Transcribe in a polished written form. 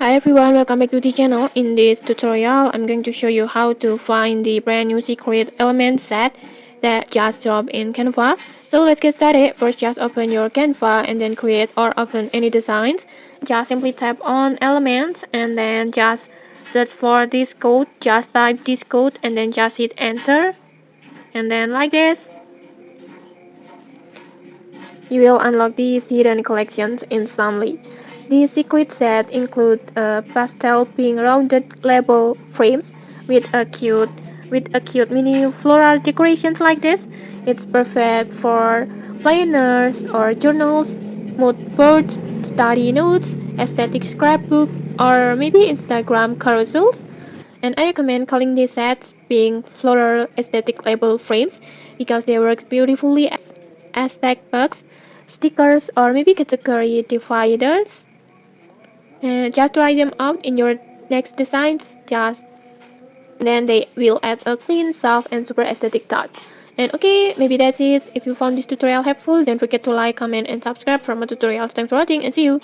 Hi everyone, welcome back to the channel. In this tutorial, I'm going to show you how to find the brand new secret element set that just dropped in Canva. So let's get started. First, just open your Canva and then create or open any designs. Just simply tap on elements and then just search for this code. Just type this code and then just hit enter. And then like this, you will unlock these hidden collections instantly. These secret sets include pastel pink rounded label frames with a cute mini floral decorations like this. It's perfect for planners or journals, mood boards, study notes, aesthetic scrapbook, or maybe Instagram carousels. And I recommend calling these sets being floral aesthetic label frames because they work beautifully as tag bugs, stickers, or maybe category dividers. And just try them out in your next designs. Just then they will add a clean, soft, and super aesthetic touch. And okay, maybe that's it. If you found this tutorial helpful, don't forget to like, comment, and subscribe for more tutorials. Thanks for watching, and see you.